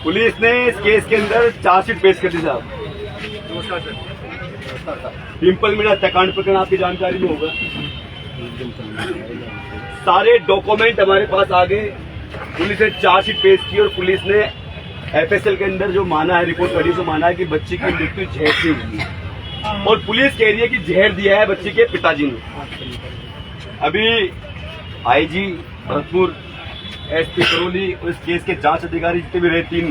Police ने इस case के अंदर चार्जशीट पेश कर दी साहब। पिंपल मीणा हत्याकांड प्रकरण आपकी जानकारी में होगा। सारे डॉक्यूमेंट हमारे पास आ गए। पुलिस ने चार्जशीट पेश की और पुलिस ने एफएसएल के अंदर जो माना है, रिपोर्ट पढ़ी तो माना है कि बच्ची की मृत्यु जहर से हुई है और पुलिस कह रही है कि जहर दिया है बच्ची के पिताजी ने। अभी आईजी भरतपुर, एसपी करौली और इस केस के जांच अधिकारी जितने भी रहे 3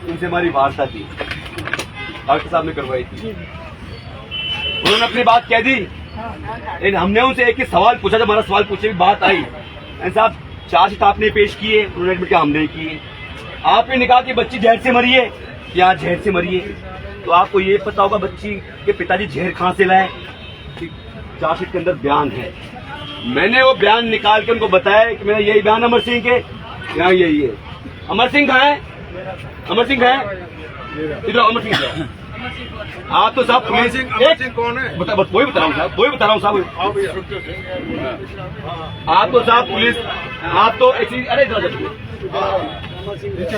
उनसे हमारी वार्ता थी, डॉक्टर साहब ने करवाई थी। उन्होंने अपनी बात कह दी, लेकिन हमने उनसे एक ही सवाल पूछा। जब हमारा सवाल पूछे भी बात आई, साहब चार्जशीट आपने पेश किए, उन्होंने एडमिट किया, हमने किए। आपने कहा कि बच्ची जहर से मरी है, क्या जहर से मरी है? तो आपको ये पता होगा बच्ची के पिताजी जहर कहां से लाए? चार्जशीट के अंदर बयान है। मैंने वो बयान निकाल के उनको बताया कि मेरा यही बयान अमर सिंह के, यहाँ यही है। अमर सिंह कहाँ है? अमर सिंह कहाँ है? इधर अमर सिंह है। आप तो साहब पुलिस कौन है? वही बता रहा हूँ साहब, वही बता रहा हूँ साहब। आप तो साहब पुलिस, आप तो एक चीज, अरे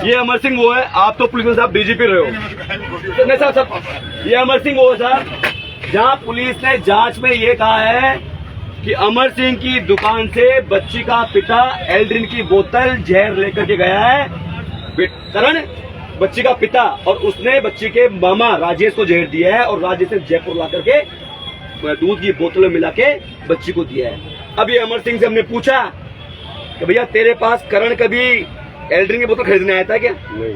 ये अमर सिंह वो है, आप तो पुलिस में साहब डीजीपी रहे हो। नहीं साहब, ये अमर सिंह वो है साहब जहाँ पुलिस ने जांच में ये कहा है कि अमर सिंह की दुकान से बच्ची का पिता एल्ड्रिन की बोतल जहर लेकर के गया है, करण बच्ची का पिता, और उसने बच्ची के मामा राजेश को जहर दिया है और राजेश ने जयपुर ला करके दूध की बोतल में मिला के बच्ची को दिया है। अब ये अमर सिंह से हमने पूछा कि भैया तेरे पास करण कभी एल्ड्रिन की बोतल खरीदने आया था क्या? नहीं,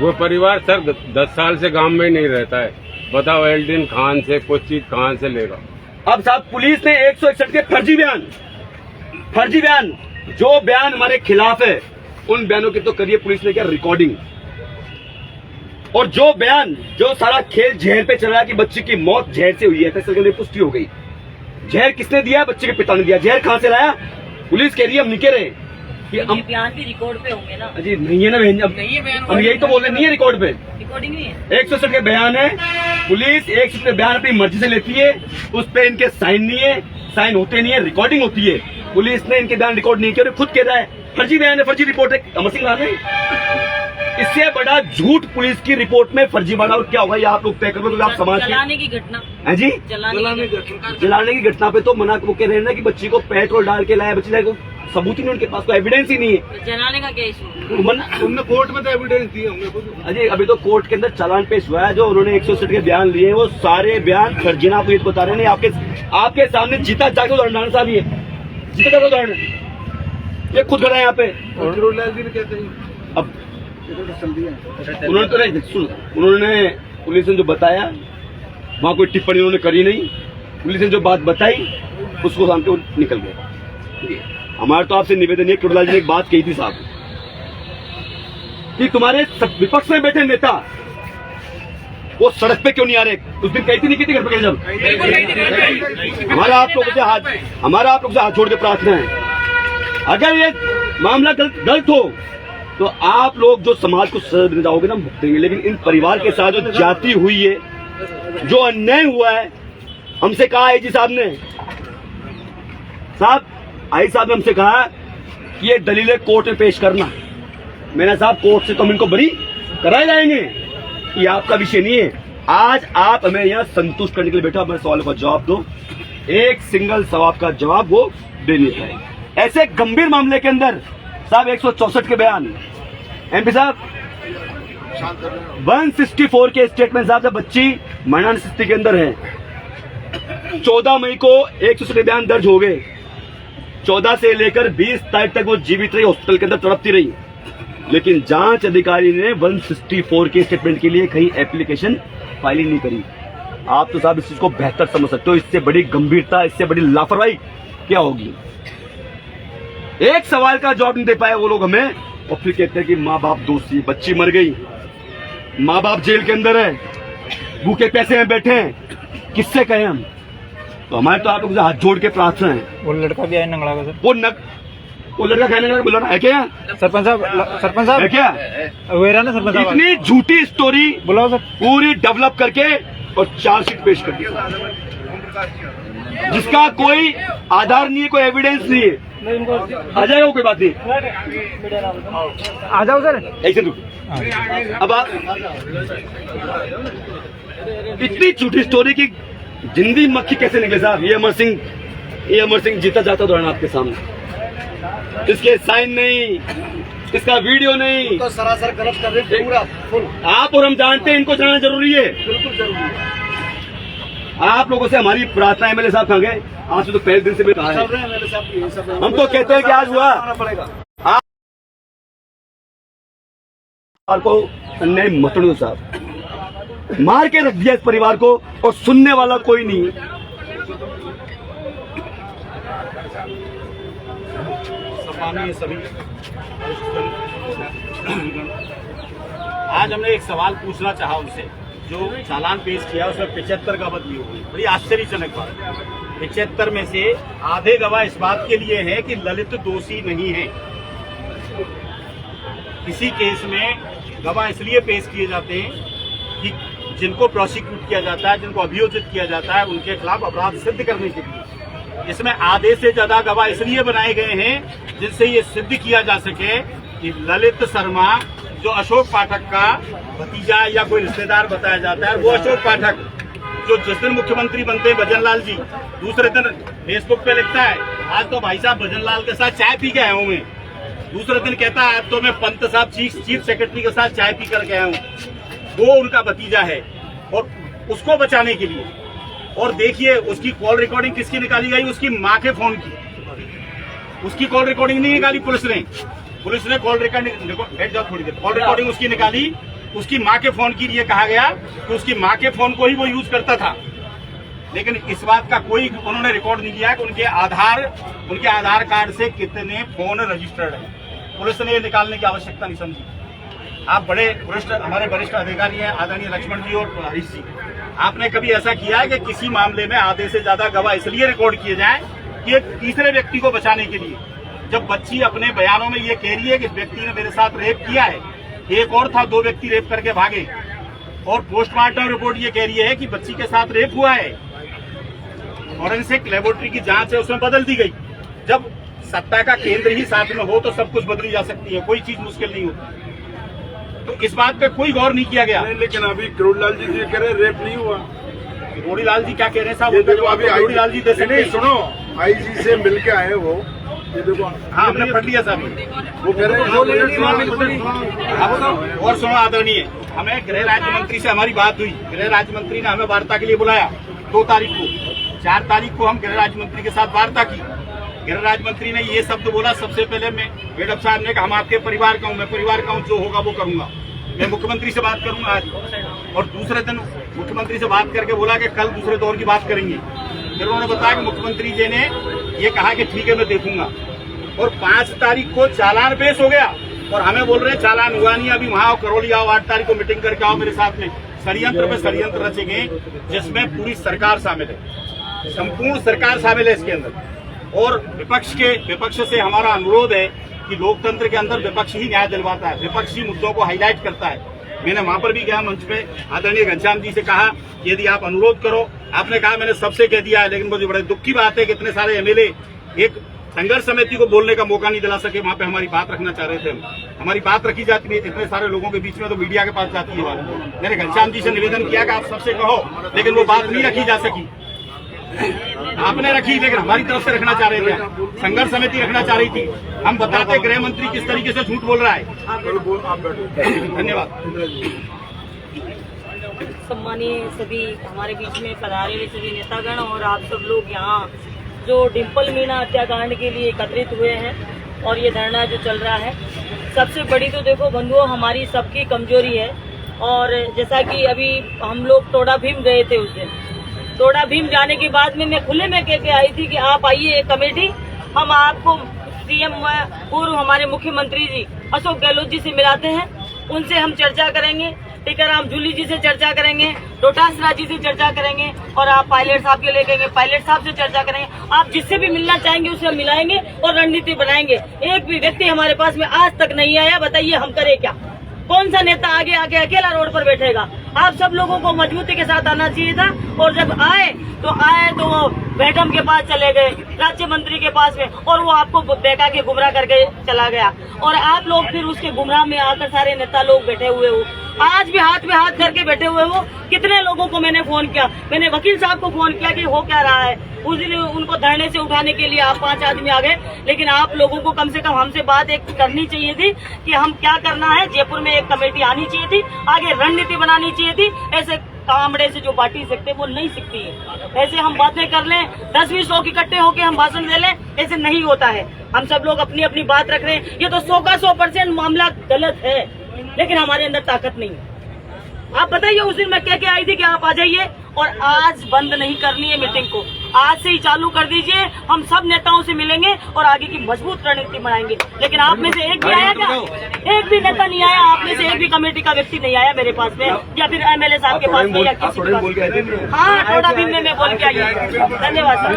वो परिवार सर 10 साल से गांव में ही नहीं रहता है। बताओ एल्ड्रिन खान से कुछ चीज कहाँ से लेगा? अब साहब पुलिस ने 161 के फर्जी बयान जो बयान हमारे खिलाफ है, उन बयानों की तो करिए पुलिस ने क्या रिकॉर्डिंग, और जो बयान जो सारा खेल जहर पे चल रहा है कि बच्ची की मौत जहर से हुई है, फैसले के लिए पुष्टि हो गई। जहर किसने दिया? बच्चे के पिता ने दिया। जहर कहां से लाया? पुलिस कह रही है हम नहीं कह रहे कि हम बयान भी रिकॉर्ड पे होंगे ना। जी नहीं है ना बहन, हम यही तो बोल रहे, नहीं है रिकॉर्ड पे, रिकॉर्डिंग नहीं है। 160 के बयान है। पुलिस 160 बयान अपनी मर्जी से लेती है, उस पे इनके साइन नहीं है, साइन होते नहीं है, रिकॉर्डिंग होती है। पुलिस ने इनके बयान रिकॉर्ड नहीं किया, खुद कह रहा है फर्जी बयान है, फर्जी रिपोर्ट है। अमर सिंह लाल, इससे बड़ा झूठ पुलिस की रिपोर्ट में फर्जी बना और क्या होगा ये आप लोग तय करो। तो आप समाज जलाने की घटना है जी, जलाने की घटना पे तो मना वो कह रहे हैं ना कि बच्ची को पेट्रोल डाल के लाया, बच्ची लाया को सबूत ही नहीं, उनके पास कोई एविडेंस ही नहीं है। जलाने का क्या इशू? उन्होंने कोर्ट में तो एविडेंस दिए होंगे। अजय अभी तो कोर्ट के अंदर चालान पेश हुआ है, जो उन्होंने 160 के बयान लिए हैं वो सारे बयान फर्जी ना, आप ये बता रहे हैं। आपके सामने जीता जाके उदाहरण साहब, ये जीता जाके उदाहरण ये खुद खड़ा है यहाँ पे। अब उन्होंने तो नहीं सुन, उन्होंने पुलिस ने जो बताया वहाँ कोई टिप्पणी उन्होंने करी नहीं। पुलिस ने जो बात बताई उसको सामने वो निकल गया। हमारा तो आपसे निवेदन है, कुरलाल जी ने एक बात कही थी साहब कि तुम्हारे विपक्ष में बैठे नेता वो सड़क पे क्यों नहीं आ रहे? उस दिन कही थी नहीं की थी घर पे? जब हमारा आप लोगों से हाथ जोड़ के प्रार्थना है, अगर ये मामला गलत हो तो आप लोग जो समाज को सजा देने जाओगे ना, भुगतेंगे। लेकिन इन परिवार के साथ जो जाति हुई है, जो अन्याय हुआ है, हमसे कहा आईजी साहब ने, आई साहब ने हमसे कहा कि ये दलीलें कोर्ट में पेश करना। मैंने साहब कोर्ट से तो हम इनको बरी कराए जाएंगे, ये आपका विषय नहीं है। आज आप हमें यहाँ संतुष्ट करने के लिए बैठा, हमारे सवालों का जवाब दो। एक सिंगल सवाल का जवाब वो दे नहीं पाए। ऐसे गंभीर मामले के अंदर साहब 164 के बयान, एमपी साहब 164 के स्टेटमेंट साहब, जब बच्ची मरणान स्थिति के अंदर है, 14 मई को 160 बयान दर्ज हो गए। 14 से लेकर 20 तारीख तक वो जीवित रही, हॉस्पिटल के अंदर तड़पती रही, लेकिन जांच अधिकारी ने 164 के स्टेटमेंट के लिए कहीं एप्लीकेशन फाइल ही नहीं करी। आप तो साहब इस चीज को बेहतर समझ सकते हो, इससे बड़ी गंभीरता, इससे बड़ी लापरवाही क्या होगी? एक सवाल का जवाब नहीं दे पाए वो लोग हमें, और फिर कहते हैं कि माँ बाप दोषी, बच्ची मर गई, माँ बाप जेल के अंदर है, भूखे पैसे में बैठे हैं, किससे कहें हम? तो हमारे तो आप लोग हाथ जोड़ के प्रार्थना है। वो लड़का भी आया नंगला का सर, वो लड़का कहने लगा बोला है क्या? सरपंच साहब है क्या? वेरा ना सरपंच साहब, इतनी झूठी स्टोरी बुलाओ सर, पूरी डेवलप करके और चार्जशीट पेश कर दी, जिसका कोई आधार नहीं है, कोई एविडेंस नहीं है। आ जाएगा वो, कोई बात नहीं। आ जाओ सर। ऐसे रुक। अब आप इतनी झूठी स्टोरी की जिंदी मक्खी कैसे निकले साहब? ये अमर सिंह जीता जाता दौड़ना आपके सामने, इसके साइन नहीं, इसका वीडियो नहीं, तो सरासर गलत कर रहे हैं पूरा फुल। आप और हम जानते हैं इनको जानना जरूरी है। बिल्कुल जरूरी है। आप लोगों से हमारी प्रार्थना, एमएलए साहब कहाँ गए? आज तो पहले दिन से भी कहा है, सब रहे हैं मेरे साथ भी, सब रहे हैं। हम तो कहते हैं कि आज हुआ आना पड़ेगा। को अन्याय मत दो साहब, मार के रख दिया इस परिवार को और सुनने वाला कोई नहीं। सम्मानीय सभी, आज हमने एक सवाल पूछना चाहा उनसे। जो चालान पेश किया उसमें 75 गवाह दी हुई, बड़ी आश्चर्यजनक बात। 75 में से आधे गवाह इस बात के लिए हैं कि ललित दोषी नहीं है। किसी केस में गवाह इसलिए पेश किए जाते हैं कि जिनको प्रोसिक्यूट किया जाता है, जिनको अभियोजित किया जाता है, उनके खिलाफ अपराध सिद्ध करने के लिए। इसमें आधे से ज्यादा गवाह इसलिए बनाए गए हैं जिससे ये सिद्ध किया जा सके कि ललित शर्मा, जो अशोक पाठक का भतीजा या कोई रिश्तेदार बताया जाता है, वो अशोक पाठक जो जिस दिन मुख्यमंत्री बनते हैं भजनलाल जी, दूसरे दिन फेसबुक पे लिखता है आज तो भाई साहब भजनलाल के साथ चाय पी के आया हूँ मैं। दूसरे दिन कहता है आज तो मैं पंत साहब चीफ सेक्रेटरी के साथ चाय पी कर गया हूँ। वो उनका भतीजा है और उसको बचाने के लिए। और देखिए उसकी कॉल रिकॉर्डिंग किसकी निकाली गई? उसकी माँ के फोन की। उसकी कॉल रिकॉर्डिंग नहीं निकाली पुलिस ने कॉल रिकॉर्डिंग, बैठ जाओ थोड़ी देर, कॉल रिकॉर्डिंग उसकी निकाली, उसकी माँ के फोन की। ये कहा गया कि उसकी माँ के फोन को ही वो यूज करता था, लेकिन इस बात का कोई उन्होंने रिकॉर्ड नहीं किया कि उनके आधार कार्ड से कितने फोन रजिस्टर्ड हैं। पुलिस ने ये निकालने की आवश्यकता नहीं समझी। आप बड़े हमारे वरिष्ठ अधिकारी हैं आदरणीय लक्ष्मण जी और हरीश जी, आपने कभी ऐसा किया है कि किसी मामले में आधे से ज्यादा गवाह इसलिए रिकॉर्ड किए जाएं कि एक तीसरे व्यक्ति को बचाने के लिए? जब बच्ची अपने बयानों में ये कह रही है कि व्यक्ति ने मेरे साथ रेप किया है, एक और था, 2 व्यक्ति रेप करके भागे, और पोस्टमार्टम रिपोर्ट ये कह रही है कि बच्ची के साथ रेप हुआ है, फॉरेंसिक लेबोरेटरी की जांच है उसमें बदल दी गई। जब सत्ता का केंद्र ही साथ में हो तो सब कुछ बदली जा सकती है, कोई चीज मुश्किल नहीं होती। तो इस बात पे कोई गौर नहीं किया गया। लेकिन अभी करोड़ीलाल जी कह रहे रेप नहीं हुआ। करोड़ीलाल जी क्या कह रहे हैं साहब? देखो अभी करोड़ीलाल जी दे सकते हैं। सुनो, आईजी से मिलके आए वो, ये देखो। हाँ, हमने पढ़ लिया साहब। वो कह रहे हैं और सुनो आदरणीय, हमें गृह राज्य मंत्री से हमारी बात हुई। गृह राज्य मंत्री ने हमें वार्ता के लिए बुलाया 2 तारीख को। 4 तारीख को हम गृह राज्य मंत्री के साथ वार्ता की। गृह राज्य मंत्री ने ये शब्द बोला, सबसे पहले मैडम साहब ने कहा हम आपके परिवार का हूँ, मैं परिवार का हूँ, जो होगा वो करूंगा, मैं मुख्यमंत्री से बात करूंगा आज। और दूसरे दिन मुख्यमंत्री से बात करके बोला कि कल दूसरे दौर की बात करेंगे। फिर उन्होंने बताया कि मुख्यमंत्री जी ने ये कहा कि ठीक है मैं देखूंगा। और 5 तारीख को चालान पेश हो गया और हमें बोल रहे हैं चालान हुआ नहीं, अभी वहां करौली आओ, 8 तारीख को मीटिंग करके आओ मेरे साथ में। षड्यंत्र पे षड्यंत्र रचे गए जिसमें पूरी सरकार शामिल है, संपूर्ण सरकार शामिल है इसके अंदर। और विपक्ष से हमारा अनुरोध है कि लोकतंत्र के अंदर विपक्ष ही न्याय दिलवाता है, विपक्ष ही मुद्दों को हाईलाइट करता है। मैंने वहां पर भी गया मंच पे, आदरणीय घनश्याम जी से कहा कि यदि आप अनुरोध करो, आपने कहा मैंने सबसे कह दिया है, लेकिन मुझे बड़े दुख की बात है कि इतने सारे एमएलए एक संघर्ष समिति को बोलने का मौका नहीं दिला सके। वहां पे हमारी बात रखना चाह रहे थे, हमारी बात रखी जाती है इतने सारे लोगों के बीच में, तो मीडिया के पास जाती है बात। मैंने घनश्याम जी से निवेदन किया कि आप सबसे कहो, लेकिन वो बात नहीं रखी जा सकी। आपने रखी, लेकिन हमारी तरफ से रखना चाह रहे थे, संघर्ष समिति रखना चाह रही थी। हम बताते गृह मंत्री किस तरीके से झूठ बोल रहा है। धन्यवाद। सम्मानीय सभी हमारे बीच में पधारे हुए सभी नेतागण और आप सब लोग यहाँ जो डिम्पल मीना हत्याकांड के लिए एकत्रित हुए हैं और ये धरना जो चल रहा है, सबसे बड़ी तो देखो बंधुओं हमारी सबकी कमजोरी है। और जैसा कि अभी हम लोग टोडा भीम गए थे, उस दिन टोडा भीम जाने के बाद में मैं खुले में कह के आई थी कि आप आइए एक कमेटी, हम आपको सीएम पूर्व हमारे मुख्यमंत्री जी अशोक गहलोत जी से मिलाते हैं, उनसे हम चर्चा करेंगे, टीकाराम जूली जी से चर्चा करेंगे, डोटासरा जी से चर्चा करेंगे और आप पायलट साहब के लेके पायलट साहब से चर्चा करेंगे। आप जिससे भी मिलना चाहेंगे उससे हम मिलाएंगे और रणनीति बनाएंगे। एक भी व्यक्ति हमारे पास में आज तक नहीं आया, बताइए हम करें क्या? कौन सा नेता आगे आके अकेला रोड पर बैठेगा? आप सब लोगों को मजबूती के साथ आना चाहिए था, और जब आए तो वो मैडम के पास चले गए, राज्य मंत्री के पास में, और वो आपको बेका के गुमराह करके चला गया, और आप लोग फिर उसके गुमराह में आकर सारे नेता लोग बैठे हुए हो, आज भी हाथ में हाथ करके बैठे हुए हो। कितने लोगों को मैंने फोन किया, मैंने वकील साहब को फोन किया कि हो क्या रहा है, उस दिन उनको धरने से उठाने के लिए आप 5 आदमी आ गए, लेकिन आप लोगों को कम से कम हमसे बात एक करनी चाहिए थी कि हम क्या करना है। जयपुर में एक कमेटी आनी चाहिए थी, आगे रणनीति बनानी चाहिए थी। ऐसे कामड़े से जो बाटी सकते वो नहीं सकती है, ऐसे हम बातें कर लें 10-20 लोग इकट्ठे होकर हम भाषण दे लें, ऐसे नहीं होता है। हम सब लोग अपनी अपनी बात रख रहे हैं, ये तो 100 का 100% मामला गलत है, लेकिन हमारे अंदर ताकत नहीं है। आप बताइए, उस दिन मैं कह के आई थी कि आप आ जाइए, और आज बंद नहीं करनी है मीटिंग को, आज से ही चालू कर दीजिए। हम सब नेताओं से मिलेंगे और आगे की मजबूत रणनीति बनाएंगे। लेकिन आप में से एक भी आया क्या? एक भी नेता नहीं आया, आप में से एक भी कमेटी का व्यक्ति नहीं आया मेरे पास में, या फिर MLA साहब के पास में, या किसी के पास। हाँ, थोड़ा भी मैं बोल के आई। धन्यवाद सर।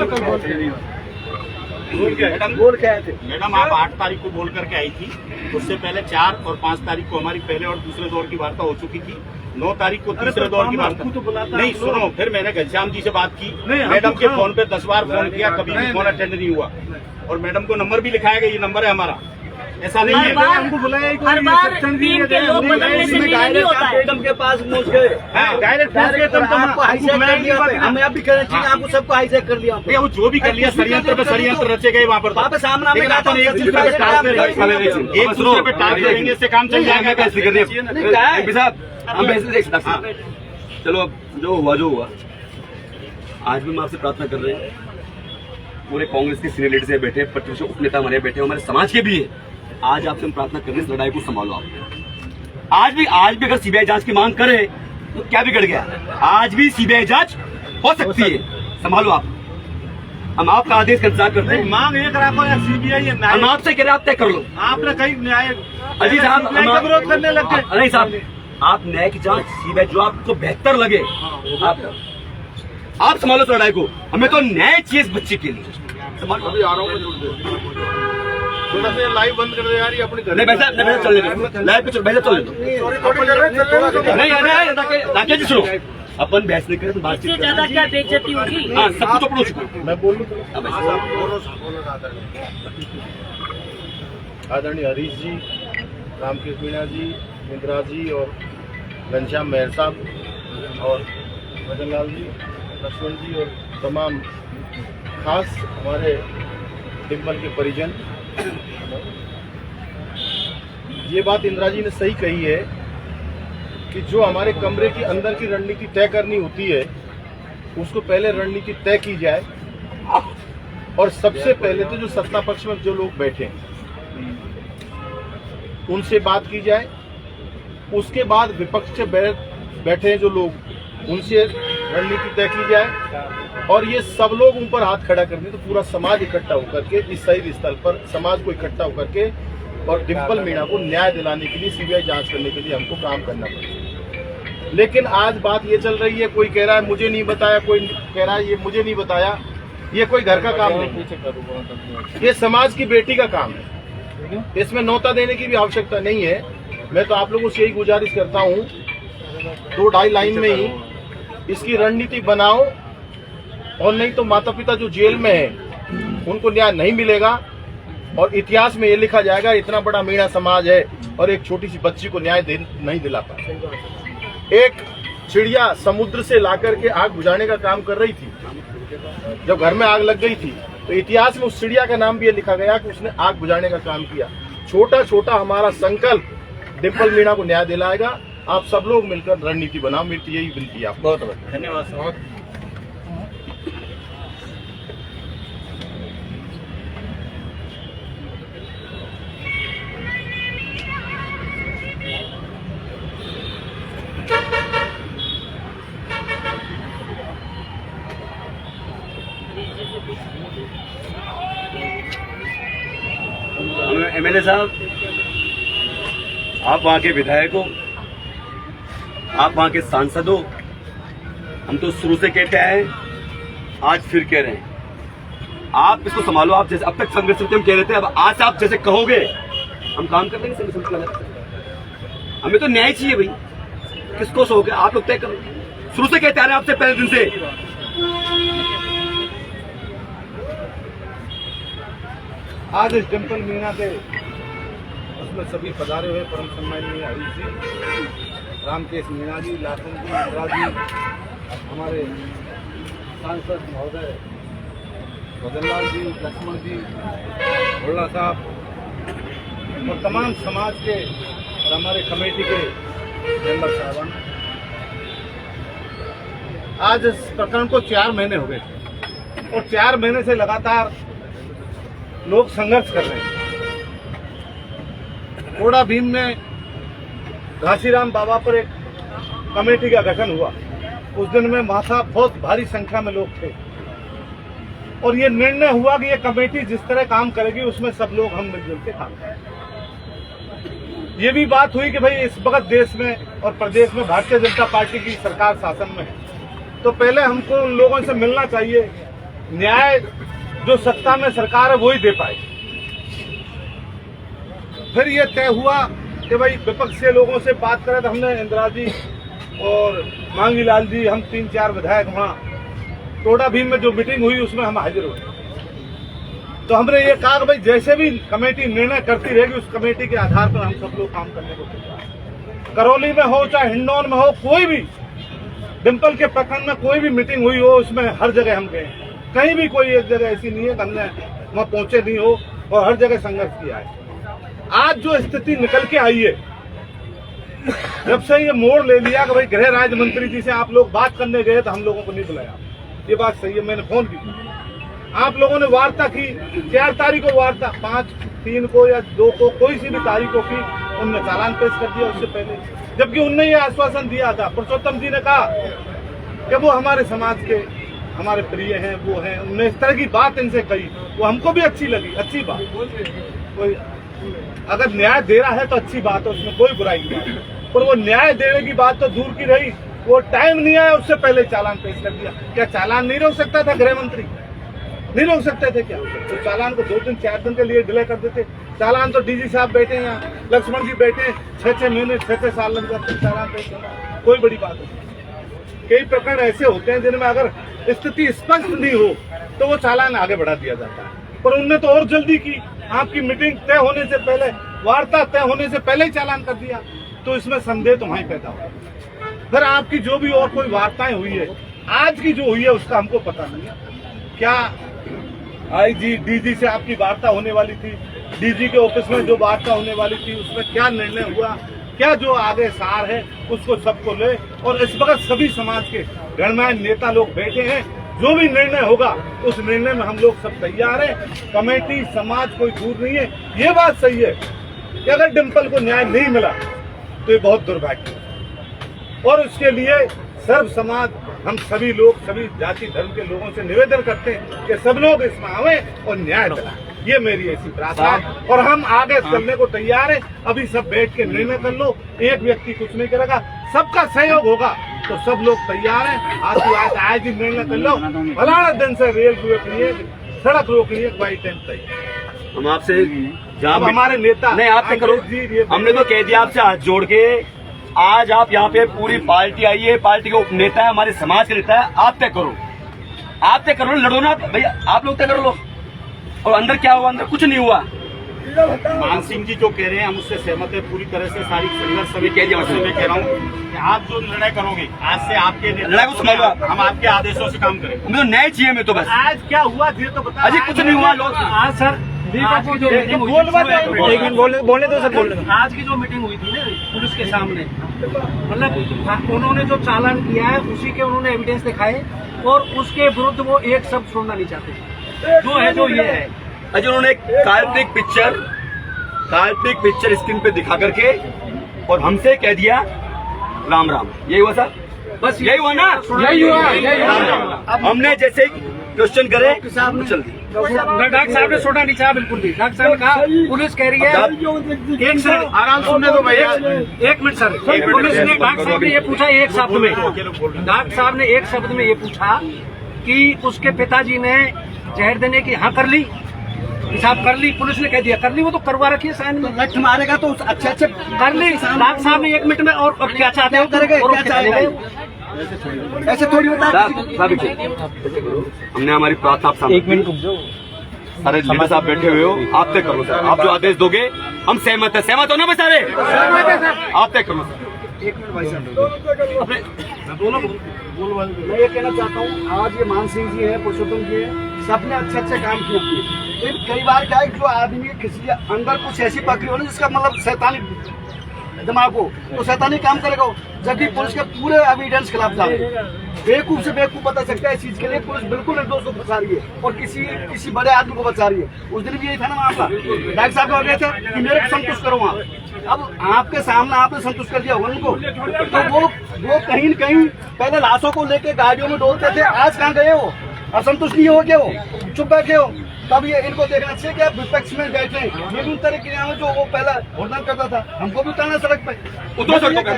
मैडम आप 8 तारीख को बोल करके आई थी, उससे पहले 4 और 5 तारीख को हमारी पहले और दूसरे दौर की वार्ता हो चुकी थी। 9 तारीख को तीसरे दौर की वार्ता नहीं, सुनो, फिर मैंने घनश्याम जी से बात की, मैडम के फोन पे 10 बार फोन किया, कभी भी फोन अटेंड नहीं हुआ, और मैडम को नंबर भी लिखाया गया, ये नंबर है हमारा, ऐसा नहीं है। हर बार टीम के लोग बदलने से नहीं होता है। मैडम के पास पहुंच गए, डायरेक्ट फोन किया, तुम आपको हाईजैक कर दिया, हमें अब भी करना चाहिए, आपको सबको हाईजैक कर दिया। वो जो भी कर लिया, षड्यंत्र पे षड्यंत्र रचे गए वहाँ पर सामना में एक दूसरे पे टाल देंगे, इससे काम चल जाएगा। हम ऐसे देख सकते। चलो अब जो हुआ, आज भी हम आपसे प्रार्थना कर रहे हैं, पूरे कांग्रेस के सीनियर लीडर से बैठे, प्रतिपक्ष उप नेता हमारे बैठे, हमारे समाज के भी है। आज आपसे हम प्रार्थना कर रहे हैं, इस लड़ाई को संभालो आप। आज भी अगर सीबीआई जांच की मांग करे तो क्या बिगड़ गया? आज भी सीबीआई जांच हो सकती है, संभालो आप। हम आपका आदेश का इंतजार करते हैं। मांग एक रखो या सीबीआई, हम आपसे कह रहे हैं, आप तय कर लो। आपने कहीं न्याय अजीत साहब विरोध करने लग गए। नहीं साहब, आप न्याय की जांच सीबीआई जो आपको बेहतर लगे आप संभालो इस लड़ाई को। हमें तो न्याय चाहिए इस बच्चे के लिए। अभी आ रहा हूँ, थोड़ा सा लाइव बंद कर दे यार, ये अपनी नहीं वैसा चल रहे, लाइव पे वैसा चल रहे। नहीं राकेश जी सुनो, अपन बहस नहीं करें, बातचीत इससे ज्यादा क्या बेइज्जती होगी? हाँ, सब कुछ अपन हो चुका। मैं बोलूँ आदरणीय हरीश जी, रामकृष्ण मीणा जी, इंदिरा जी और घनश्याम मेहर साहब और मदन लाल जी, लक्ष्मण जी और तमाम खास हमारे डिम्पल के परिजन, ये बात इंदिरा जी ने सही कही है कि जो हमारे कमरे के अंदर की रणनीति तय करनी होती है, उसको पहले रणनीति तय की जाए, और सबसे पहले तो जो सत्ता पक्ष में जो लोग बैठे हैं उनसे बात की जाए, उसके बाद विपक्ष से बैठे हैं जो लोग, उनसे रणनीति तय की जाए, और ये सब लोग उन पर हाथ खड़ा करने, तो पूरा समाज इकट्ठा होकर के इस शहीद स्थल पर समाज को इकट्ठा होकर के और डिम्पल मीणा को न्याय दिलाने के लिए, सीबीआई जांच करने के लिए हमको काम करना पड़ेगा। लेकिन आज बात ये चल रही है, कोई कह रहा है मुझे नहीं बताया, कोई कह रहा है ये मुझे नहीं बताया। ये कोई घर का काम नहीं, ये समाज की बेटी का काम है, इसमें नौता देने की भी आवश्यकता नहीं है। मैं तो आप लोगों से यही गुजारिश करता हूँ, 2-2.5 लाइन में ही इसकी रणनीति बनाओ, और नहीं तो माता पिता जो जेल में है उनको न्याय नहीं मिलेगा, और इतिहास में ये लिखा जाएगा इतना बड़ा मीणा समाज है और एक छोटी सी बच्ची को न्याय नहीं दिला पाया। एक चिड़िया समुद्र से लाकर के आग बुझाने का काम कर रही थी, जब घर में आग लग गई थी तो इतिहास में उस चिड़िया का नाम भी ये लिखा गया कि उसने आग बुझाने का काम किया। छोटा छोटा हमारा संकल्प डिम्पल मीणा को न्याय दिलाएगा। आप सब लोग मिलकर रणनीति बनाओ, मेरी यही विनती है। बहुत बहुत धन्यवाद। MLA साहब, आप वहाँ के विधायक हो, आप वहाँ के सांसद हो, हम तो शुरू से कहते आए, आज फिर कह रहे हैं, आप इसको संभालो। आप जैसे अब तक संघर्ष समिति हम कह रहे थे, अब आज आप जैसे कहोगे हम काम कर लेंगे संघर्ष समिति। हमें तो न्याय चाहिए भाई, किसको शौक है? आप लोग तय करो। शुरू से कहते आ रहे हैं आपसे पहले दिन से। आज इस डिम्पल मीना के उसमें सभी पधारे हुए परम सम्माननीय हरीश जी, रामकेश मीना जी, लाखन जी, इंदिरा जी, हमारे सांसद महोदय भजनलाल जी, लक्ष्मण जी, भोला साहब और तमाम समाज के और हमारे कमेटी के मेंबर साहबान। आज इस प्रकरण को 4 महीने हो गए और 4 महीने से लगातार लोग संघर्ष कर रहे हैं। कोड़ा भीम में घासीराम बाबा पर एक कमेटी का गठन हुआ। उस दिन में माथा बहुत भारी संख्या में लोग थे और ये निर्णय हुआ कि ये कमेटी जिस तरह काम करेगी उसमें सब लोग हम मिलजुल के काम करेंगे। ये भी बात हुई कि भाई इस वक्त देश में और प्रदेश में भारतीय जनता पार्टी की सरकार शासन में है, तो पहले हमको उन लोगों से मिलना चाहिए, न्याय जो सत्ता में सरकार है वो ही दे पाए। फिर ये तय हुआ कि भाई विपक्ष के लोगों से बात करें, तो हमने इंदिरा जी और मांगी लाल जी, हम 3-4 विधायक वहाँ कोड़ा भीम में जो मीटिंग हुई उसमें हम हाजिर हुए। तो हमने ये कहा कि भाई जैसे भी कमेटी निर्णय करती रहेगी उस कमेटी के आधार पर हम सब लोग काम करने को तैयार हैं। करौली में हो चाहे हिंडौन में हो, कोई भी डिम्पल के प्रखंड में कोई भी मीटिंग हुई हो उसमें हर जगह हम गए। कहीं भी कोई एक जगह ऐसी नहीं है कि हमने वहाँ पहुंचे नहीं हो और हर जगह संघर्ष किया है। आज जो स्थिति निकल के आई है, जब से ये मोड़ ले लिया कि भाई गृह राज्य मंत्री जी से आप लोग बात करने गए तो हम लोगों को नहीं बुलाया, ये बात सही है। मैंने फोन की, आप लोगों ने वार्ता की, 4 तारीख को वार्ता, 5, 3 को या 2 को, कोई सी भी तारीख को की, उनने चालान पेश कर दिया उससे पहले। जबकि उनने ये आश्वासन दिया था, पुरुषोत्तम जी ने कहा कि वो हमारे समाज के हमारे प्रिय हैं, वो हैं। उन्होंने इस तरह की बात इनसे कही, वो हमको भी अच्छी लगी, अच्छी बात। कोई अगर न्याय दे रहा है तो अच्छी बात है, उसमें कोई बुराई नहीं, पर वो न्याय देने की बात तो दूर की रही, वो टाइम नहीं आया उससे पहले चालान पेश कर दिया। क्या चालान नहीं रोक सकता था गृह मंत्री? नहीं रोक सकते थे क्या? तो चालान को 2 दिन 4 दिन के लिए डिले कर देते। चालान तो डीजी साहब बैठे हैं यहाँ, लक्ष्मण जी बैठे हैं, 6-6 महीने 6-6 साल लग जाते हैं चालान पेश करना, कोई बड़ी बात नहीं। कई प्रकरण ऐसे होते हैं जिनमें अगर स्थिति स्पष्ट नहीं हो तो वो चालान आगे बढ़ा दिया जाता है, पर उनने तो और जल्दी की। आपकी मीटिंग तय होने से पहले, वार्ता तय होने से पहले ही चालान कर दिया, तो इसमें संदेह तो वहीं पैदा हुआ। फिर आपकी जो भी और कोई वार्ताएं हुई है, आज की जो हुई है उसका हमको पता नहीं है। क्या आईजी डीजी से आपकी वार्ता होने वाली थी, डीजी के ऑफिस में जो वार्ता होने वाली थी उसमें क्या निर्णय हुआ, क्या जो आगे सार है उसको सबको ले। और इस वक्त सभी समाज के गणमान्य नेता लोग बैठे हैं, जो भी निर्णय होगा उस निर्णय में हम लोग सब तैयार हैं। कमेटी समाज कोई दूर नहीं है। ये बात सही है कि अगर डिम्पल को न्याय नहीं मिला तो ये बहुत दुर्भाग्य है, और उसके लिए सर्व समाज, हम सभी लोग, सभी जाति धर्म के लोगों से निवेदन करते हैं कि सब लोग इसमें आवे और न्याय दिलाएं। ये मेरी ऐसी प्रार्थना है और हम आगे चलने को तैयार हैं। अभी सब बैठ के निर्णय कर लो, एक व्यक्ति कुछ नहीं करेगा, सबका सहयोग होगा तो सब लोग तैयार हैं। आज ही निर्णय कर लो, फलाना दिन से रेल रोकनी, सड़क रोकनी, बाई टाइम तैयार। हम आपसे जहाँ हमारे नेता नहीं, आप तय करो, हमने तो कह दिया आपसे हाथ जोड़ के। आज आप यहाँ पे पूरी पार्टी आई है, पार्टी के उपनेता है, हमारे समाज के नेता है, आप तय करो, आप तय करो, लड़ो ना भैया, आप लोग तय कर लो। और अंदर क्या हुआ? अंदर कुछ नहीं हुआ। मान सिंह जी जो कह रहे हैं हम उससे सहमत है पूरी तरह से। सारी संघर्ष सभी कह दिया, मैं कह रहा हूँ कि आप जो निर्णय करोगे आज से आपके लड़ाई को समझो, हम आपके आदेशों से काम करेंगे। हमें तो न्याय चाहिए। मैं तो बस आज क्या हुआ ये तो बता। अजी कुछ नहीं हुआ। लोग आज सर बोलने दो सर, बोलने दो। आज की जो मीटिंग हुई थी ना पुलिस के सामने, मतलब उन्होंने जो चालान किया है उसी के उन्होंने एविडेंस दिखाए और उसके विरुद्ध वो एक शब्द सुनना नहीं चाहते, जो है जो ये है। अजी उन्होंने एक काल्पनिक पिक्चर स्क्रीन पे दिखा करके और हमसे कह दिया राम राम। यही हुआ सर, बस यही हुआ ना, यही हुआ। अब हमने जैसे क्वेश्चन करे चल दी। डॉक्टर साहब ने छोड़ा नहीं चाहा बिल्कुल भी। डॉक्टर साहब ने कहा पुलिस कह रही है, एक सर आराम सुनने दो भैया, 1 मिनट सर। पुलिस ने, डॉक्टर साहब ने ये पूछा एक शब्द में, डॉक्टर साहब ने एक शब्द में ये पूछा कि उसके पिताजी ने जहर देने की हाँ कर ली, हिसाब कर ली, पुलिस ने कह दिया कर ली, वो तो करवा रखी है साइन में। लठ मारेगा तो अच्छे अच्छे कर ली डॉक्टर साहब ने 1 मिनट में। और क्या चाहते हो करेंगे, और क्या चाहेगा? ऐसे थोड़ी बता। हमने हमारी प्रार्थना आप सामने 1 मिनट रुक जाओ। सारे लीडर साहब बैठे हुए हो, आप तय करो सर, आप जो आदेश दोगे हम सहमत है। सहमत हो ना बेचारे? आप तय करो सर। 1 मिनट भाई साहब, मैं ये कहना चाहता हूँ, आज ये मान सिंह जी है, पुरुषोत्तम जी है, सबने अच्छे अच्छे काम किए अपने। लेकिन कई बार क्या है, जो आदमी किसी अंदर कुछ ऐसी पकड़ी हो ना जिसका मतलब शैतानी दिमाग हो, तो शैतानी काम करेगा, जबकि पुलिस के पूरे एविडेंस खिलाफ जा रहे हैं। बेवकूफ से बेवकूफ बता सकता है इस चीज के लिए। पुलिस बिल्कुल निर्दोष को फंसा रही है और किसी बड़े आदमी को बचा रही है। उस दिन भी यही था ना मामला, डायरेक्टर साहब को गए थे कि मेरे को संतुष्ट करो वहाँ। अब आपके सामने आपने संतुष्ट कर दिया होगा उनको, तो वो कहीं न कहीं पहले लाशों को लेके गाड़ियों में डोलते थे, आज कहाँ गए हो? अब संतुष्ट नहीं हो गए हो, चुप बैठे हो। तब ये इनको देखना चाहिए कि आप विपक्ष में बैठे, ये भी उन तरह की जो वो पहला होर्डन करता था, हमको भी उतारना सड़क पे। उतरो सड़कों पे,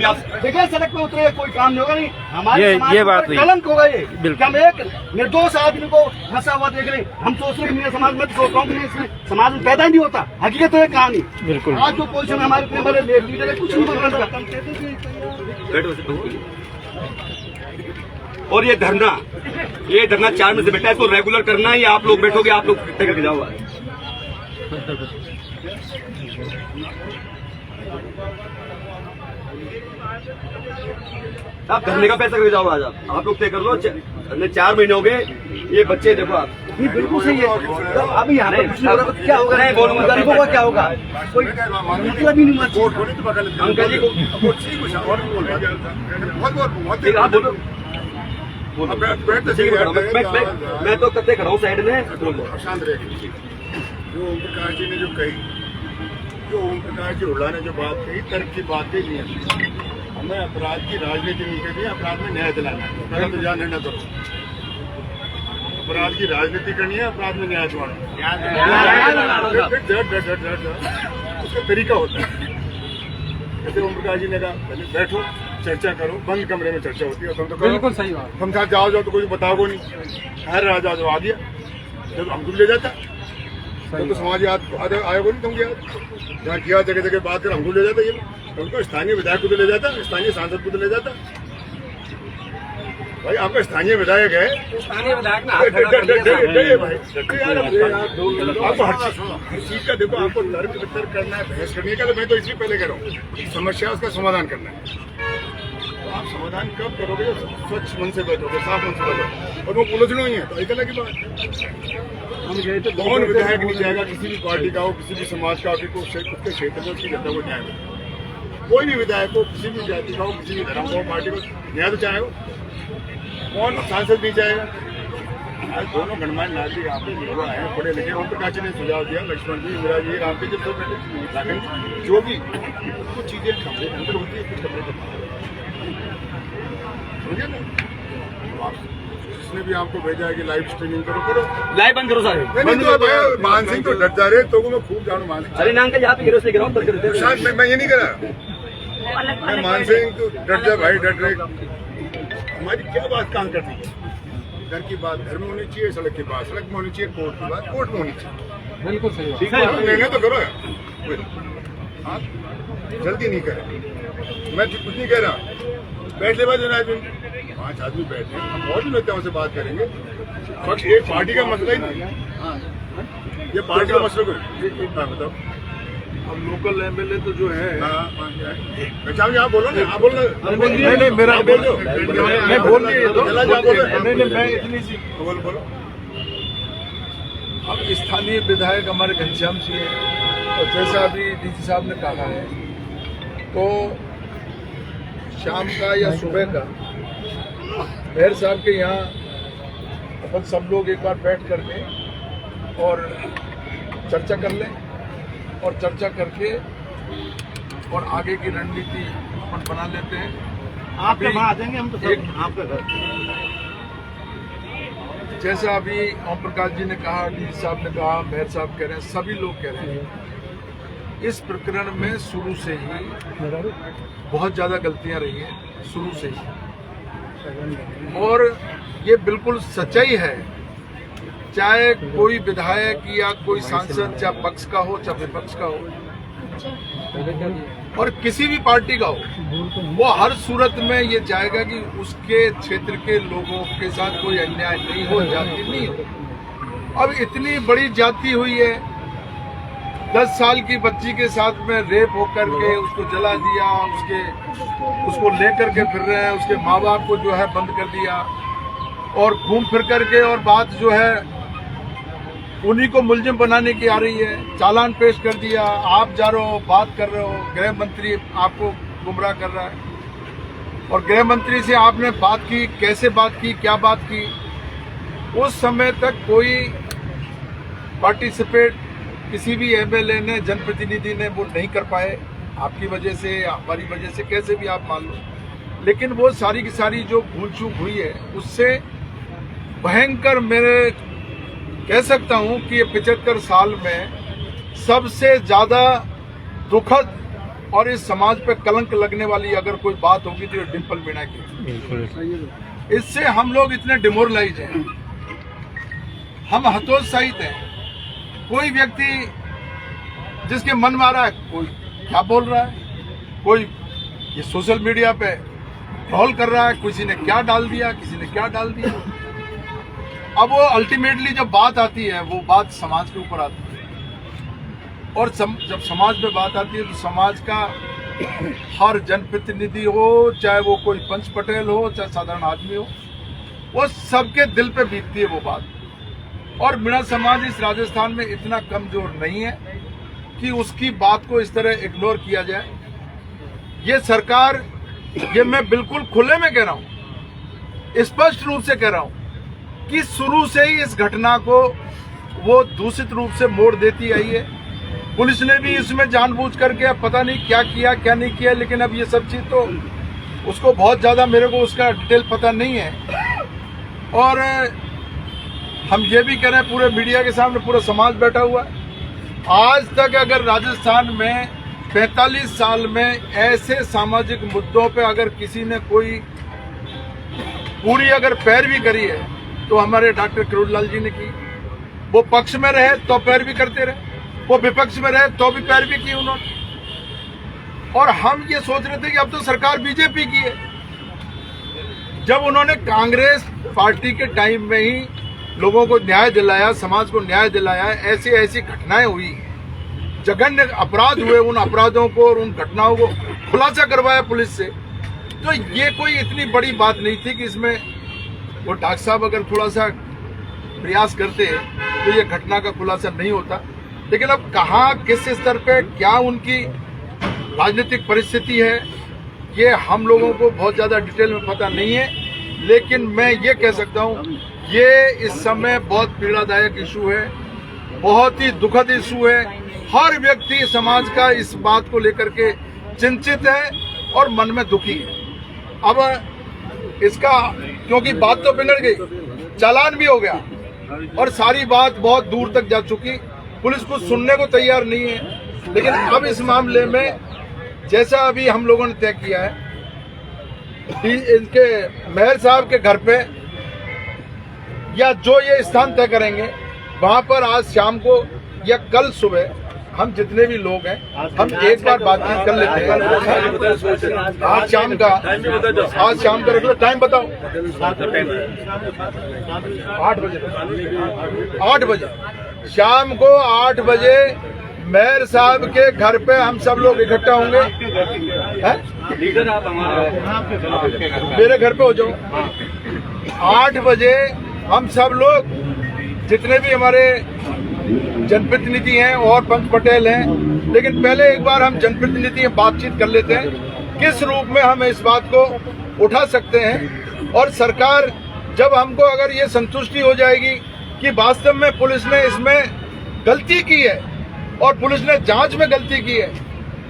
देखिए सड़क पे उतरे, कोई काम नहीं होगा। नहीं, हमारे समाज ये बात पर कलंक होगा ये कि हम एक निर्दोष आदमी को फंसा हुआ देख रहे हैं। हम सोच रहे हैं मेरे समाज में, तो सोच रहा हूँ इसमें समाज में पैदा ही नहीं होता। हकीकत है कहानी। बिल्कुल। आज जो पोजिशन हमारे इतने बड़े लीडर है, कुछ नहीं बोल रहा। और ये धरना 4 में से बेटा, इसको रेगुलर करना है या आप लोग बैठोगे, आप लोग तय करके जाओ। आप धरने का पैसा करके जाओ आज, आप लोग तय कर लो। 4 महीने हो गए, ये बच्चे देखो आप, ये बिल्कुल सही है। तो अभी यहाँ पर कुछ नहीं हो रहा, तो क्या होगा? नहीं बोलूंगा, गरीबों का क्या होगा? कोई मतलब ही नहीं होगा। अंकल जी को आप बोलो। मैं तो कत्ते खड़ा हूँ साइड में, बोलो। शांत रहे। जो ओम प्रकाश जी ने जो कही, जो ओम प्रकाश जी हुड्डा ने जो बात कही, तर्क की बात ही नहीं है। हमें अपराध की राजनीति नहीं करनी है, अपराध में न्याय दिलाना है। पहले तो जान लेना करो, अपराध की राजनीति करनी है, अपराध में न्याय दिलाना। उसका तरीका होता है। जैसे ओम प्रकाश जी ने कहा, पहले बैठो, चर्चा करो, बंद कमरे में चर्चा होती है। तुम तो बिल्कुल सही बात। हम साथ जाओ तो कोई बताओ नहीं, हर राजा जो आ गया जब हमको ले जाता तो समाज याद आएगा नहीं, तुम याद जहाँ किया जगह जगह बात कर हमको ले जाता। ये उनको स्थानीय विधायक को तो ले जाता, स्थानीय सांसद को तो ले जाता। भाई आपका स्थानीय विधायक है, स्थानीय विधायक ने आपको हर चीज का देखो, आपको तर्क वितर्क करना है, बहस करने का। तो मैं तो इसलिए पहले कह रहा हूँ, समस्या उसका समाधान करना है। तो आप समाधान कब करोगे? स्वच्छ मन से बैठोगे, साफ मन से बैठोगे, और वो उलझना ही है तो एक अलग की बात। कौन विधायक नहीं चाहेगा किसी भी पार्टी का हो, किसी भी समाज का हो, उसके क्षेत्र में उसकी जनता को न्याय मिले। कोई भी विधायक हो, किसी भी जाति का हो, किसी भी धर्म का हो, पार्टी को न्याय तो चाहेगा। कौन सांसद नहीं चाहेगा? आज दोनों गणमान्य नागरिक यहाँ पे युवा है, पढ़े लिखे। ओम प्रकाश जी ने सुझाव दिया, लक्ष्मण जी, इंदिरा जी, राम जी, सब बैठे, जो भी कुछ चीजें कमरे के अंदर होती है, कुछ कमरे के बाहर। समझे ना? जिसने भी आपको भेजा है कि लाइव स्ट्रीमिंग करो, लाइव बंद करो सारे। मानसिंह तो डर जा रहे, तो मैं खूब जानू मानसिंह। अरे ना अंकल, यहाँ पे गिरो, इसलिए गिराओ, बंद कर देते। शायद मैं ये नहीं करा, मैं मानसिंह तो डर जा भाई, डर रहे। हमारी क्या बात काम करती है? घर की बात घर में होनी चाहिए, सड़क की बात सड़क में होनी चाहिए, कोर्ट की बात कोर्ट में होनी चाहिए। बिल्कुल सही बात। निर्णय तो करो यार, आप जल्दी नहीं करें। मैं कुछ नहीं कह रहा, बैठ ले भाई, 5 आदमी बैठे हैं, हम और भी नेताओं से बात करेंगे। बस एक पार्टी का मसला ही नहीं, ये पार्टी का मसला कोई बताओ। हम लोकल एमएलए तो जो है, अच्छा आप बोलो ना, आप बोलो। नहीं मेरा बोल दो, मैं बोल नहीं, मैं इतनी सी बोलो। अब स्थानीय विधायक हमारे घनश्याम सिंह है, और जैसा अभी डीसी साहब ने कहा है, तो शाम का या सुबह का मेयर साहब के यहाँ अपन सब लोग एक बार बैठ करके और चर्चा कर लें, और चर्चा करके और आगे की रणनीति अपन बना लेते हैं। आप वहाँ आ जाएंगे, हम तो सब आपका घर। जैसा अभी ओम प्रकाश जी ने कहा, डीसी साहब ने कहा, मेयर साहब कह रहे हैं, सभी लोग कह रहे हैं, इस प्रकरण में शुरू से ही बहुत ज़्यादा गलतियां रही हैं, शुरू से ही। और ये बिल्कुल सच्चाई है, चाहे कोई विधायक या कोई सांसद, चाहे पक्ष का हो चाहे विपक्ष का हो और किसी भी पार्टी का हो, वो हर सूरत में ये चाहेगा कि उसके क्षेत्र के लोगों के साथ कोई अन्याय नहीं हो, जाति नहीं हो। अब इतनी बड़ी जाति हुई है, 10 साल की बच्ची के साथ में रेप होकर के उसको जला दिया, उसको लेकर के फिर रहे हैं, उसके माँ बाप को जो है बंद कर दिया और घूम फिर करके और बात जो है उन्हीं को मुलजिम बनाने की आ रही है। चालान पेश कर दिया, आप जा रहे हो, बात कर रहे हो, गृह मंत्री आपको गुमराह कर रहा है और गृह मंत्री से आपने बात की, कैसे बात की, क्या बात की, उस समय तक कोई पार्टिसिपेट किसी भी एमएलए ने, जनप्रतिनिधि ने वो नहीं कर पाए, आपकी वजह से, हमारी वजह से, कैसे भी आप मान लो। लेकिन वो सारी की सारी जो भूल चूक हुई है उससे भयंकर मेरे कह सकता हूं कि ये 75 साल में सबसे ज्यादा दुखद और इस समाज पे कलंक लगने वाली अगर कोई बात होगी तो डिंपल मीणा की। इससे हम लोग इतने डिमोरलाइज हैं, हम हतोत्साहित हैं। कोई व्यक्ति जिसके मन में आ रहा है, कोई क्या बोल रहा है, कोई ये सोशल मीडिया पे ट्रोल कर रहा है, किसी ने क्या डाल दिया, किसी ने क्या डाल दिया। अब वो अल्टीमेटली जब बात आती है वो बात समाज के ऊपर आती है और जब समाज में बात आती है तो समाज का हर जनप्रतिनिधि हो, चाहे वो कोई पंच पटेल हो, चाहे साधारण आदमी हो, वो सबके दिल पे बीतती है वो बात। और मीणा समाज इस राजस्थान में इतना कमजोर नहीं है कि उसकी बात को इस तरह इग्नोर किया जाए। ये सरकार, ये मैं बिल्कुल खुले में कह रहा हूं, स्पष्ट रूप से कह रहा हूं कि शुरू से ही इस घटना को वो दूषित रूप से मोड़ देती आई है। पुलिस ने भी इसमें जानबूझ करके पता नहीं क्या किया क्या नहीं किया, लेकिन अब ये सब चीज तो उसको बहुत ज्यादा मेरे को उसका डिटेल पता नहीं है। और हम ये भी कह रहे हैं पूरे मीडिया के सामने, पूरा समाज बैठा हुआ है, आज तक अगर राजस्थान में 45 साल में ऐसे सामाजिक मुद्दों पे अगर किसी ने कोई पूरी अगर पैरवी करी है तो हमारे डॉक्टर किरोड़लाल जी ने की। वो पक्ष में रहे तो पैरवी करते रहे, वो विपक्ष में रहे तो भी पैरवी की उन्होंने। और हम ये सोच रहे थे कि अब तो सरकार बीजेपी की है। जब उन्होंने कांग्रेस पार्टी के टाइम में ही लोगों को न्याय दिलाया, समाज को न्याय दिलाया, ऐसी ऐसी घटनाएं हुई, जघन्य अपराध हुए, उन अपराधों को और उन घटनाओं को खुलासा करवाया पुलिस से, तो ये कोई इतनी बड़ी बात नहीं थी कि इसमें वो डॉक्टर साहब अगर थोड़ा सा प्रयास करते तो ये घटना का खुलासा नहीं होता। लेकिन अब कहाँ, किस स्तर पे, क्या उनकी राजनीतिक परिस्थिति है, ये हम लोगों को बहुत ज्यादा डिटेल में पता नहीं है। लेकिन मैं ये कह सकता हूँ ये इस समय बहुत पीड़ादायक इशू है, बहुत ही दुखद इशू है। हर व्यक्ति समाज का इस बात को लेकर के चिंतित है और मन में दुखी है। अब इसका, क्योंकि बात तो बिगड़ गई, चालान भी हो गया और सारी बात बहुत दूर तक जा चुकी, पुलिस को सुनने को तैयार नहीं है। लेकिन अब इस मामले में जैसा अभी हम लोगों ने तय किया है, इनके मेयर साहब के घर पे या जो ये स्थान तय करेंगे वहां पर आज शाम को या कल सुबह हम जितने भी लोग हैं हम एक बार बातचीत कर लेते हैं। आज शाम का रख लो, टाइम बताओ। 8 बजे शाम को 8 बजे मेयर साहब के घर पे हम सब लोग इकट्ठा होंगे। लीडर आप मेरे घर पे हो जाओ। 8 बजे हम सब लोग जितने भी हमारे जनप्रतिनिधि हैं और पंच पटेल हैं, लेकिन पहले एक बार हम जनप्रतिनिधि बातचीत कर लेते हैं किस रूप में हम इस बात को उठा सकते हैं। और सरकार जब हमको अगर ये संतुष्टि हो जाएगी कि वास्तव में पुलिस ने इसमें गलती की है और पुलिस ने जांच में गलती की है,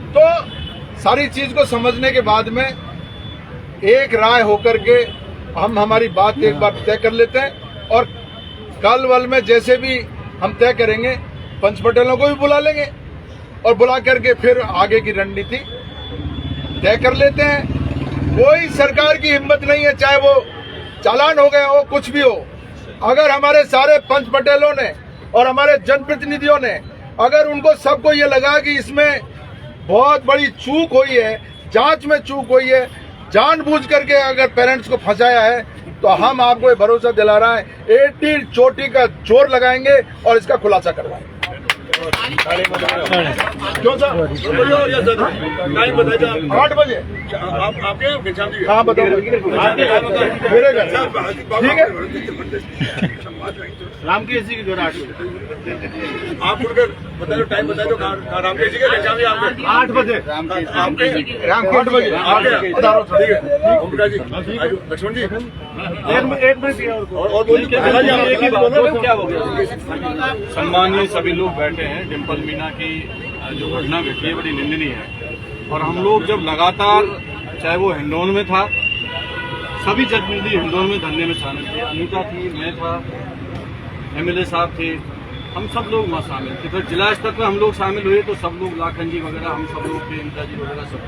तो सारी चीज को समझने के बाद में एक राय होकर के हम हमारी बात एक बार तय कर लेते हैं। और कल वल में जैसे भी हम तय करेंगे, पंच पटेलों को भी बुला लेंगे और बुला करके फिर आगे की रणनीति तय कर लेते हैं। कोई सरकार की हिम्मत नहीं है, चाहे वो चालान हो गया हो, कुछ भी हो, अगर हमारे सारे पंच पटेलों ने और हमारे जनप्रतिनिधियों ने अगर उनको सबको ये लगा कि इसमें बहुत बड़ी चूक हुई है, जांच में चूक हुई है, जानबूझ करके अगर पेरेंट्स को फंसाया है, तो हम आपको ये भरोसा दिला रहा है 80 चोटी का जोर लगाएंगे और इसका खुलासा करवाएंगे। क्यों सर? टाइम बताइए। 8 बजे आपके हाँ बताओ मेरे घर ठीक है। रामकेश जी की जो 8 बजे आप खुलकर बताइए, टाइम बताइए। रामकेश जी के घनश्याम जी आपके 8 बजे रामकेश 8 बजे ओम प्रकाश जी, लक्ष्मण जी एक मिनट और बोलिए क्या हो गया। सम्मानीय सभी लोग बैठे हैं। डिम्पल मीना की जो घटना घटी है बड़ी निंदनीय है, और हम लोग जब लगातार, चाहे वो हिंडौन में था, सभी जनप्रतिनिधि हिंडौन में धरने में शामिल थे, अनीता थी, मैं था, एमएलए साहब थे, हम सब लोग वहाँ शामिल थे। फिर जिला स्तर पर हम लोग शामिल हुए तो सब लोग, लाखन जी वगैरह, हम सब लोग, प्रियंका जी वगैरह सब।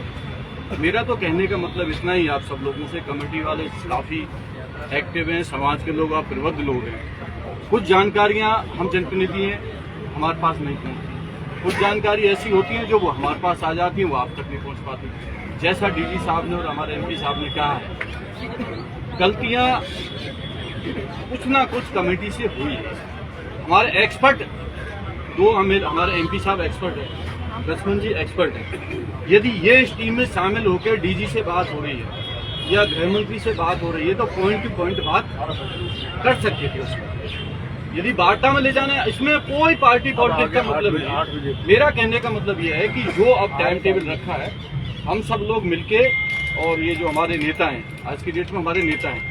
मेरा तो कहने का मतलब इतना ही, आप सब लोगों से, कमेटी वाले काफी एक्टिव हैं, समाज के लोग, आप प्रबुद्ध लोग हैं। कुछ जानकारियां हम जनप्रतिनिधि हैं, हमारे पास नहीं पहुंचती। कुछ जानकारी ऐसी होती है जो वो हमारे पास आ जाती है, वो आप तक नहीं पहुंच पाती। जैसा डीजी साहब ने और हमारे एमपी साहब ने कहा है, गलतियां कुछ ना कुछ कमेटी से हुई है। हमारे एक्सपर्ट हमारे एमपी साहब एक्सपर्ट है, लक्ष्मण जी एक्सपर्ट है। यदि ये इस टीम में शामिल होकर डीजी से बात हो रही है या गृह मंत्री से बात हो रही है तो पॉइंट टू पॉइंट बात कर सकते थे उसमें। यदि वार्ता में ले जाना है, इसमें कोई पार्टी पॉलिटिक्स का मतलब नहीं। मेरा कहने का मतलब यह है कि जो अब टाइम टेबल रखा है, हम सब लोग मिलके, और ये जो हमारे नेता हैं, आज की डेट में हमारे नेता हैं,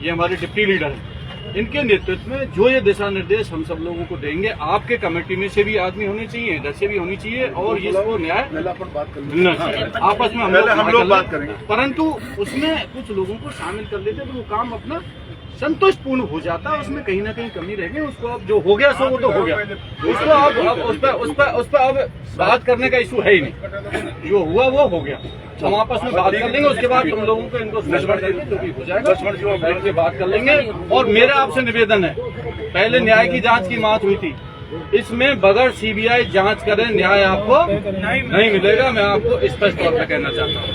ये हमारे डिप्टी लीडर हैं, इनके नेतृत्व में जो ये दिशा निर्देश हम सब लोगों को देंगे, आपके कमेटी में से भी आदमी होने चाहिए, इधर से भी होनी चाहिए, और इसको न्याय मिलना चाहिए। आपस में हम लोग बात करेंगे, परंतु उसमें कुछ लोगों को शामिल कर लेते तो वो काम अपना संतोषपूर्ण हो जाता है। उसमें कहीं ना कहीं कमी रह गई, उसको अब जो हो गया सो वो तो हो गया, उसको अब उस पर अब बात करने का इशू है ही नहीं। जो हुआ वो हो गया, हम आपस में बात कर लेंगे, उसके बाद तुम लोगों को इनको सूचना देंगे, जो भी हो जाएगा बैठ के बात कर लेंगे। और मेरा आपसे निवेदन है, पहले न्याय की जांच की बात हुई थी, इसमें बगैर सीबीआई जांच करे न्याय आपको नहीं मिलेगा। मैं आपको स्पष्ट तौर पर कहना चाहता हूँ,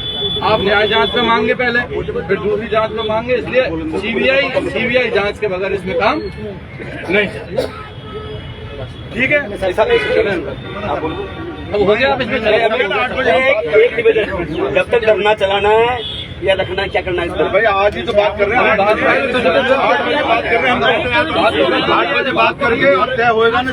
आप न्याय जांच में मांगे पहले, फिर दूसरी जांच में मांगे, इसलिए सीबीआई जांच के बगैर इसमें काम नहीं चलेगा। ठीक है, अब हो गया, आप इसमें चले। एक निवेदन, जब तक धरना चलाना है या रखना, क्या करना है इस पर? भाई आज ही तो बात कर रहे हैं, 8 बजे बात कर रहे हैं, 8 बजे बात करेंगे, अब तय होएगा ना।